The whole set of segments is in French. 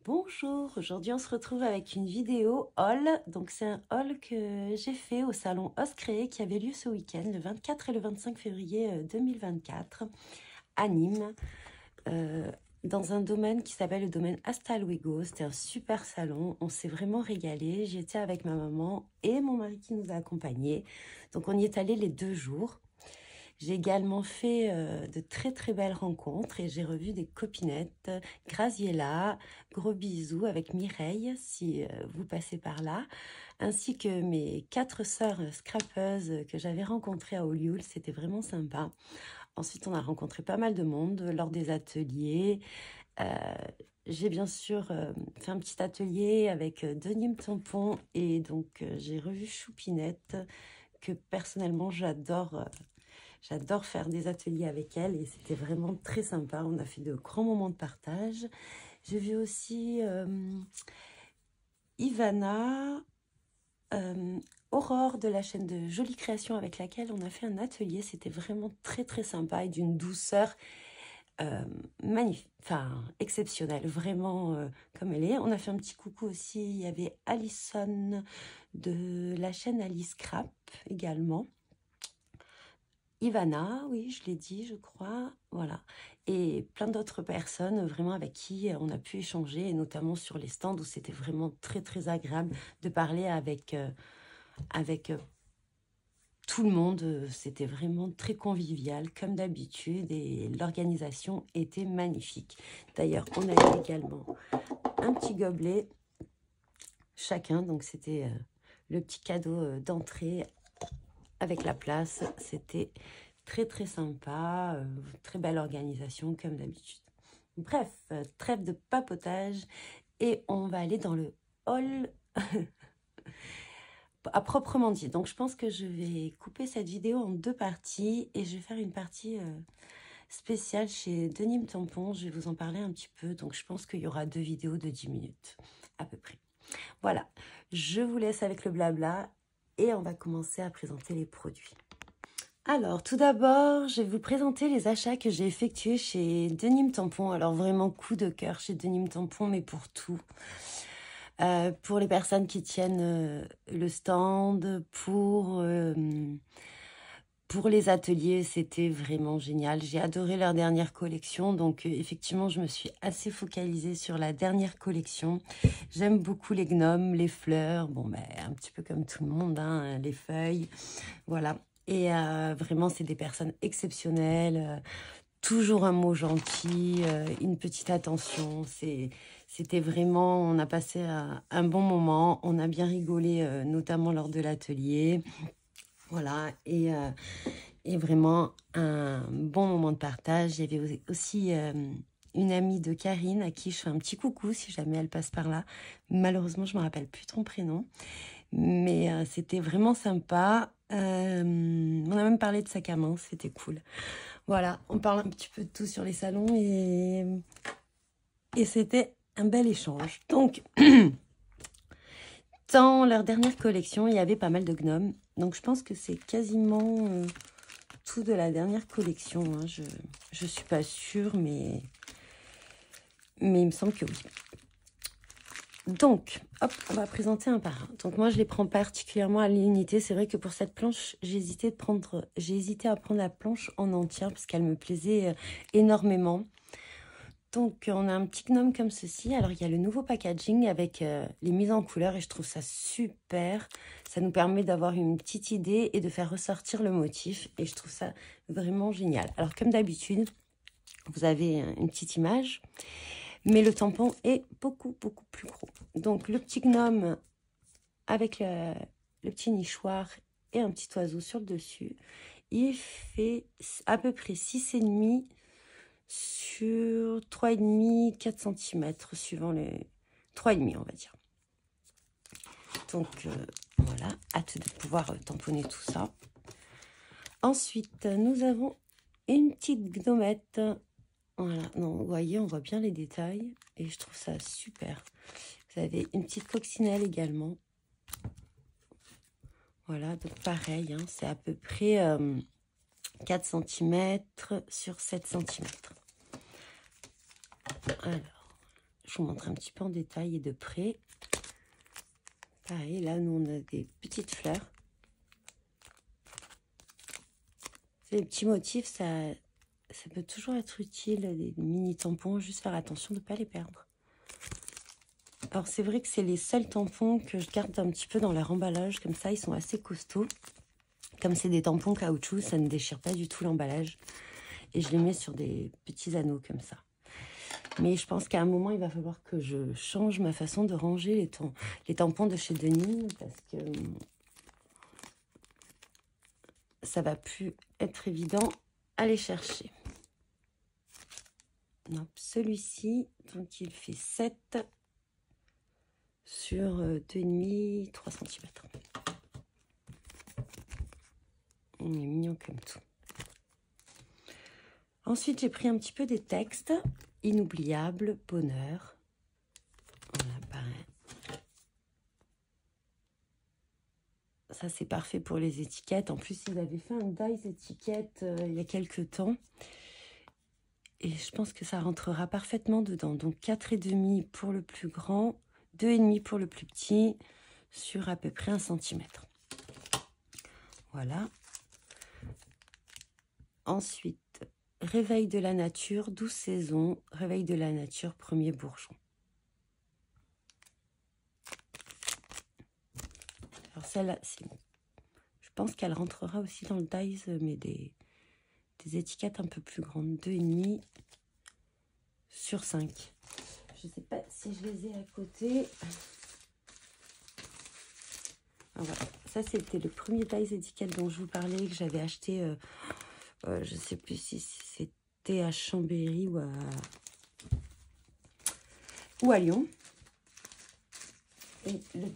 Bonjour, aujourd'hui on se retrouve avec une vidéo haul. Donc c'est un haul que j'ai fait au salon Oscré qui avait lieu ce week-end, le 24 et le 25 février 2024 à Nîmes, dans un domaine qui s'appelle le domaine Hasta Luego. C'était un super salon, on s'est vraiment régalé. J'y étais avec ma maman et mon mari qui nous a accompagnés. Donc on y est allé les 2 jours. J'ai également fait de très belles rencontres et j'ai revu des copinettes. Graziella, gros bisous avec Mireille si vous passez par là, ainsi que mes 4 sœurs scrappeuses que j'avais rencontrées à Olioul. C'était vraiment sympa. Ensuite, on a rencontré pas mal de monde lors des ateliers. J'ai bien sûr fait un petit atelier avec Denim Tampon et donc j'ai revu Choupinette que personnellement j'adore. J'adore faire des ateliers avec elle et c'était vraiment très sympa. On a fait de grands moments de partage. J'ai vu aussi Ivana, Aurore de la chaîne de Jolie Création avec laquelle on a fait un atelier. C'était vraiment très sympa et d'une douceur magnifique, enfin exceptionnelle, vraiment comme elle est. On a fait un petit coucou aussi. Il y avait Alison de la chaîne Alice Crap également. Ivana, oui, je l'ai dit, je crois, voilà. Et plein d'autres personnes, vraiment avec qui on a pu échanger, et notamment sur les stands où c'était vraiment très agréable de parler avec tout le monde. C'était vraiment très convivial, comme d'habitude, et l'organisation était magnifique. D'ailleurs, on a eu également un petit gobelet chacun, donc c'était le petit cadeau d'entrée avec la place. C'était très sympa, très belle organisation comme d'habitude. Bref, trêve de papotage et on va aller dans le hall à proprement dit. Donc je pense que je vais couper cette vidéo en 2 parties et je vais faire une partie spéciale chez Denim Tampon. Je vais vous en parler un petit peu, donc je pense qu'il y aura 2 vidéos de 10 minutes à peu près. Voilà, je vous laisse avec le blabla et on va commencer à présenter les produits. Alors, tout d'abord, je vais vous présenter les achats que j'ai effectués chez Denim Tampon. Alors, vraiment coup de cœur chez Denim Tampon, mais pour tout. Pour les personnes qui tiennent le stand, pour les ateliers, c'était vraiment génial. J'ai adoré leur dernière collection. Donc, effectivement, je me suis assez focalisée sur la dernière collection. J'aime beaucoup les gnomes, les fleurs. Bon, ben, un petit peu comme tout le monde, hein, les feuilles. Voilà. Et vraiment, c'est des personnes exceptionnelles. Toujours un mot gentil, une petite attention. C'était vraiment, on a passé un bon moment. On a bien rigolé, notamment lors de l'atelier. Voilà. Et vraiment un bon moment de partage. Il y avait aussi une amie de Karine à qui je fais un petit coucou si jamais elle passe par là. Malheureusement, je ne me rappelle plus ton prénom. Mais c'était vraiment sympa. On a même parlé de sac à main, c'était cool. Voilà, on parle un petit peu de tout sur les salons et c'était un bel échange. Donc, dans leur dernière collection, il y avait pas mal de gnomes. Donc, je pense que c'est quasiment tout de la dernière collection. Hein. Je suis pas sûre, mais il me semble que oui. Donc, hop, on va présenter un par un. Donc, moi, je les prends particulièrement à l'unité. C'est vrai que pour cette planche, j'ai hésité à prendre la planche en entière parce qu'elle me plaisait énormément. Donc, on a un petit gnome comme ceci. Alors, il y a le nouveau packaging avec les mises en couleur et je trouve ça super. Ça nous permet d'avoir une petite idée et de faire ressortir le motif. Et je trouve ça vraiment génial. Alors, comme d'habitude, vous avez une petite image. Mais le tampon est beaucoup plus gros. Donc, le petit gnome avec le petit nichoir et un petit oiseau sur le dessus, il fait à peu près 6,5 sur 3,5, 4 cm, suivant les 3,5, on va dire. Donc, voilà, hâte de pouvoir tamponner tout ça. Ensuite, nous avons une petite gnomette. Voilà, non, vous voyez, on voit bien les détails et je trouve ça super. Vous avez une petite coccinelle également. Voilà, donc pareil, hein, c'est à peu près 4 cm sur 7 cm. Alors, Je vous montre un petit peu en détail et de près. Pareil, là, nous, on a des petites fleurs. Les petits motifs, ça peut toujours être utile, des mini tampons, juste faire attention de ne pas les perdre. Alors, c'est vrai que c'est les seuls tampons que je garde un petit peu dans leur emballage, comme ça, ils sont assez costauds. Comme c'est des tampons caoutchouc, ça ne déchire pas du tout l'emballage. Et je les mets sur des petits anneaux comme ça. Mais je pense qu'à un moment, il va falloir que je change ma façon de ranger les tampons de chez Denim, parce que ça va plus être évident à les chercher. Celui-ci, donc il fait 7 sur 2,5, 3 cm. Il est mignon comme tout. Ensuite, j'ai pris un petit peu des textes. Inoubliable, bonheur. Voilà, pareil. Ça, c'est parfait pour les étiquettes. En plus, ils avaient fait un dies étiquette il y a quelques temps. Et je pense que ça rentrera parfaitement dedans. Donc, 4,5 pour le plus grand, 2,5 pour le plus petit, sur à peu près 1 cm. Voilà. Ensuite, Réveil de la nature, 12 saisons, Réveil de la nature, premier bourgeon. Alors celle-là, je pense qu'elle rentrera aussi dans le dies, mais des étiquettes un peu plus grandes, 2,5 sur 5. Je ne sais pas si je les ai à côté. Ah, voilà. Ça, c'était le premier dies étiquette dont je vous parlais, que j'avais acheté... je ne sais plus si c'était à Chambéry ou à Lyon. Et le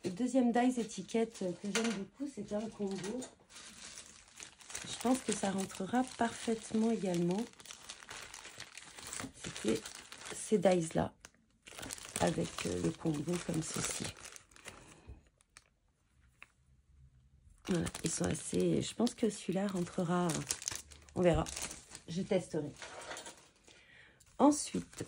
deuxième dies étiquette que j'aime beaucoup, c'est un combo. Je pense que ça rentrera parfaitement également. C'était ces dies-là, avec le combo comme ceci. Voilà, ils sont assez... Je pense que celui-là rentrera... On verra. Je testerai. Ensuite...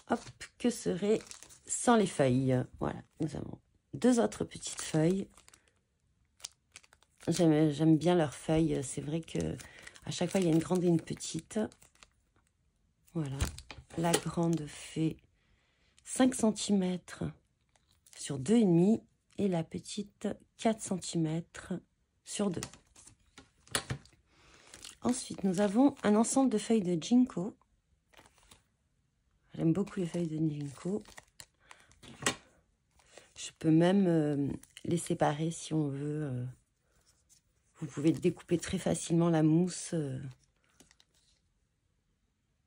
Hop, que serait sans les feuilles? Voilà, nous avons 2 autres petites feuilles. J'aime bien leurs feuilles. C'est vrai que à chaque fois, il y a une grande et une petite. Voilà. La grande fait 5 cm sur 2,5 et la petite 4 cm sur 2. Ensuite, nous avons un ensemble de feuilles de ginkgo. J'aime beaucoup les feuilles de ginkgo. Je peux même les séparer si on veut. Vous pouvez découper très facilement la mousse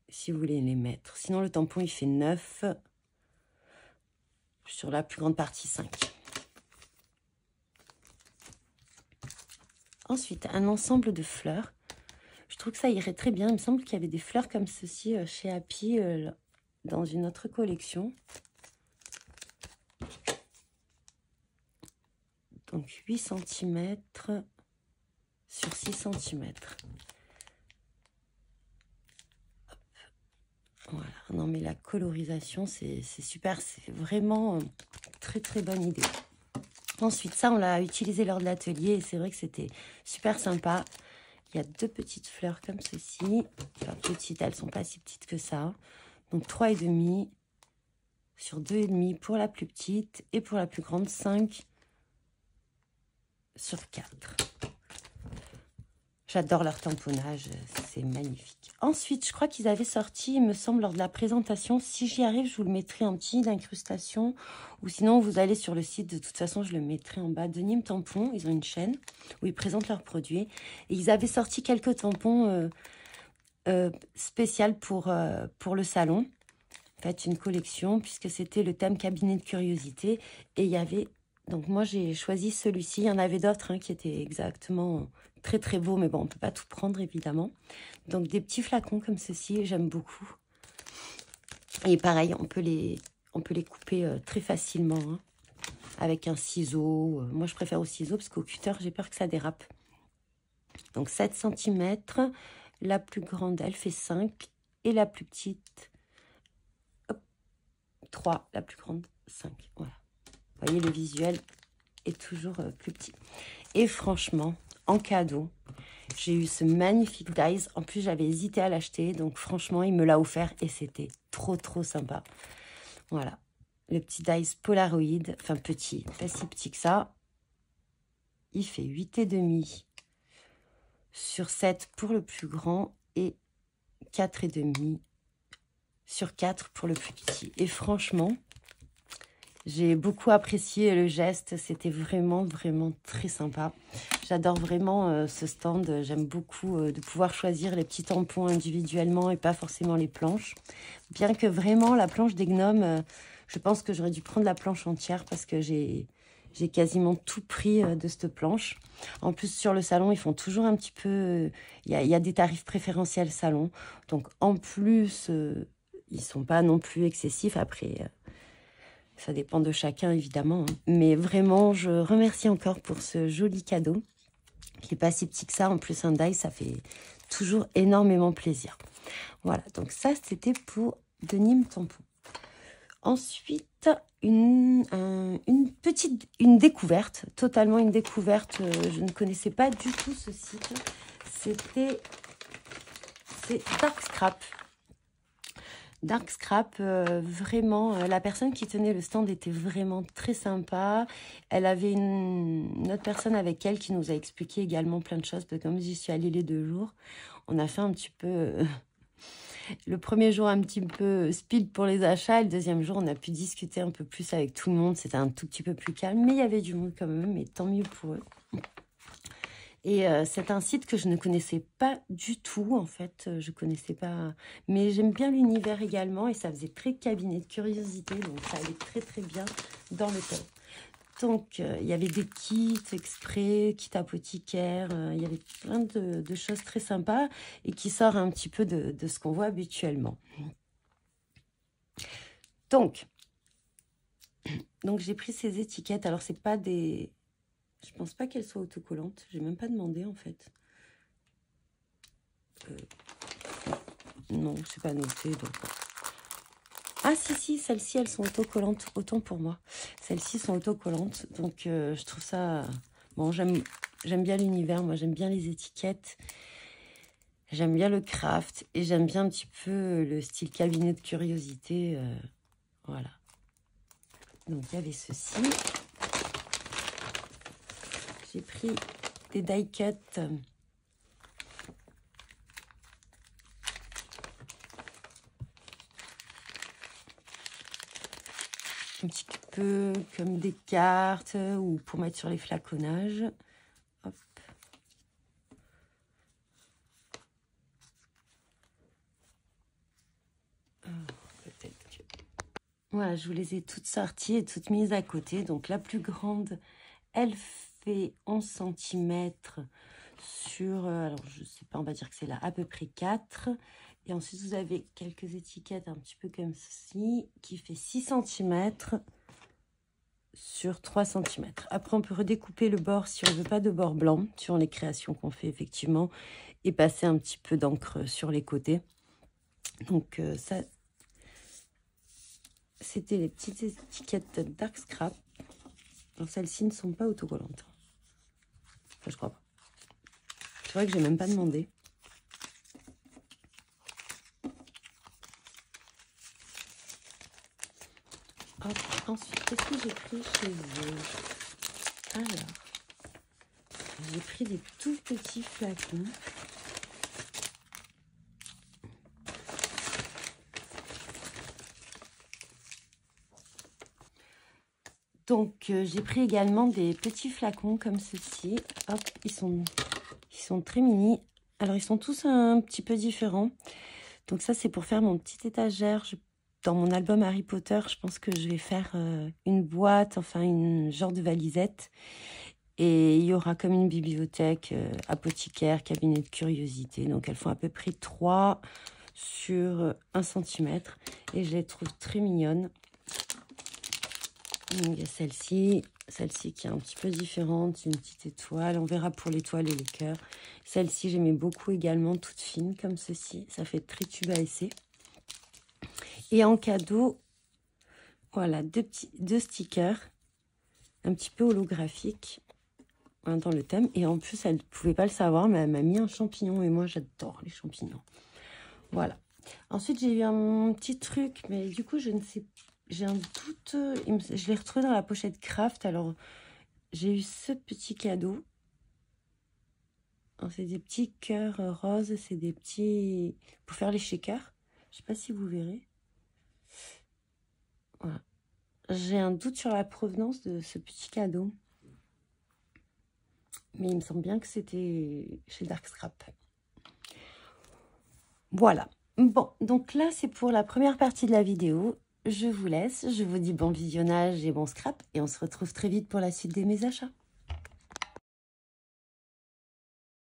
si vous voulez les mettre. Sinon, le tampon, il fait 9. Sur la plus grande partie, 5. Ensuite, un ensemble de fleurs. Je trouve que ça irait très bien. Il me semble qu'il y avait des fleurs comme ceci chez Happy dans une autre collection. Donc 8 cm sur 6 cm. Voilà. Non mais la colorisation, c'est super. C'est vraiment très très bonne idée. Ensuite, ça, on l'a utilisé lors de l'atelier et c'est vrai que c'était super sympa. Il y a 2 petites fleurs comme ceci. Enfin, petites, elles ne sont pas si petites que ça. Donc 3,5 sur 2,5 pour la plus petite et pour la plus grande, 5 sur 4. J'adore leur tamponnage, c'est magnifique. Ensuite, je crois qu'ils avaient sorti, il me semble, lors de la présentation. Si j'y arrive, je vous le mettrai en petit d'incrustation. Ou sinon, vous allez sur le site. De toute façon, je le mettrai en bas. Denim Tampon, ils ont une chaîne où ils présentent leurs produits. Et ils avaient sorti quelques tampons spéciaux pour le salon. En fait, une collection, puisque c'était le thème cabinet de curiosité. Et il y avait... Donc, moi, j'ai choisi celui-ci. Il y en avait d'autres qui étaient exactement... très très beau, mais bon, on peut pas tout prendre évidemment. Donc des petits flacons comme ceci, j'aime beaucoup. Et pareil, on peut les couper très facilement avec un ciseau. Moi, je préfère au ciseau parce qu'au cutter, j'ai peur que ça dérape. Donc 7 centimètres. La plus grande, elle fait 5. Et la plus petite, hop, 3. La plus grande, 5. Voilà. Vous voyez, le visuel est toujours plus petit. Et franchement, en cadeau, j'ai eu ce magnifique dies. En plus, j'avais hésité à l'acheter. Donc franchement, il me l'a offert et c'était trop, trop sympa. Voilà. Le petit dies Polaroid. Enfin, petit. Pas si petit que ça. Il fait 8,5 sur 7 pour le plus grand et 4,5 sur 4 pour le plus petit. Et franchement, j'ai beaucoup apprécié le geste. C'était vraiment, vraiment très sympa. J'adore vraiment ce stand. J'aime beaucoup de pouvoir choisir les petits tampons individuellement et pas forcément les planches. Bien que vraiment, la planche des gnomes, je pense que j'aurais dû prendre la planche entière parce que j'ai quasiment tout pris de cette planche. En plus, sur le salon, ils font toujours un petit peu... Il y a des tarifs préférentiels salon. Donc, en plus, ils ne sont pas non plus excessifs. Après, ça dépend de chacun, évidemment. Hein. Mais vraiment, je remercie encore pour ce joli cadeau qui n'est pas si petit que ça. En plus, un die, ça fait toujours énormément plaisir. Voilà, donc ça, c'était pour Denim Tampon. Ensuite, une découverte, totalement une découverte. Je ne connaissais pas du tout ce site. C'est Dark Scrap. Dark Scrap, vraiment, la personne qui tenait le stand était vraiment très sympa. Elle avait une autre personne avec elle qui nous a expliqué également plein de choses. Parce que comme j'y suis allée les 2 jours, on a fait un petit peu... le premier jour, un petit peu speed pour les achats. Et le deuxième jour, on a pu discuter un peu plus avec tout le monde. C'était un tout petit peu plus calme, mais il y avait du monde quand même. Et tant mieux pour eux. Et c'est un site que je ne connaissais pas du tout, en fait. Je connaissais pas... Mais j'aime bien l'univers également. Et ça faisait très cabinet de curiosité. Donc, ça allait très, très bien dans le thème. Donc, il y avait des kits exprès, kits apothicaires. Il y avait plein de choses très sympas et qui sortent un petit peu de ce qu'on voit habituellement. Donc j'ai pris ces étiquettes. Alors, c'est pas des... Je pense pas qu'elles soient autocollantes. J'ai même pas demandé, en fait. Non, c'est pas noté. Donc... Ah, si, celles-ci, elles sont autocollantes. Autant pour moi. Celles-ci sont autocollantes. Donc, je trouve ça... Bon, j'aime bien l'univers. Moi, j'aime bien les étiquettes. J'aime bien le craft. Et j'aime bien un petit peu le style cabinet de curiosité. Voilà. Donc, il y avait ceci. J'ai pris des die cuts. Un petit peu comme des cartes ou pour mettre sur les flaconnages. Hop. Peut-être que... Voilà, je vous les ai toutes sorties et toutes mises à côté. Donc la plus grande, elle fait 11 cm sur... alors je sais pas, on va dire que c'est là à peu près 4. Et ensuite, vous avez quelques étiquettes un petit peu comme ceci, qui fait 6 cm sur 3 cm. Après, on peut redécouper le bord si on ne veut pas de bord blanc, sur les créations qu'on fait effectivement, et passer un petit peu d'encre sur les côtés. Donc, ça, c'était les petites étiquettes Dark Scrap. Alors, celles-ci ne sont pas autocollantes. Enfin, je crois pas. C'est vrai que j'ai même pas demandé. Hop, ensuite, qu'est-ce que j'ai pris chez eux? Alors, j'ai pris des tout petits flacons. Donc, j'ai pris également des petits flacons comme ceci. Hop, ils sont très mini. Alors, ils sont tous un petit peu différents. Donc, ça, c'est pour faire mon petite étagère. Dans mon album Harry Potter, je pense que je vais faire une boîte, enfin, une genre de valisette. Et il y aura comme une bibliothèque, apothicaire, cabinet de curiosité. Donc, elles font à peu près 3 sur 1 cm. Et je les trouve très mignonnes. Donc, il y a celle-ci qui est un petit peu différente, une petite étoile. On verra pour l'étoile et les cœurs. Celle-ci, j'aimais beaucoup également, toute fine comme ceci. Ça fait très tube à essai. Et en cadeau, voilà, deux stickers, un petit peu holographiques dans le thème. Et en plus, elle ne pouvait pas le savoir, mais elle m'a mis un champignon. Et moi, j'adore les champignons. Voilà. Ensuite, j'ai eu un petit truc, mais du coup, je ne sais pas. J'ai un doute, je l'ai retrouvé dans la pochette Craft, alors j'ai eu ce petit cadeau. C'est des petits cœurs roses, c'est des petits... pour faire les shakers. Je sais pas si vous verrez. Voilà. J'ai un doute sur la provenance de ce petit cadeau. Mais il me semble bien que c'était chez Dark Scrap. Voilà. Bon, donc là, c'est pour la première partie de la vidéo. Je vous laisse, je vous dis bon visionnage et bon scrap. Et on se retrouve très vite pour la suite de mes achats.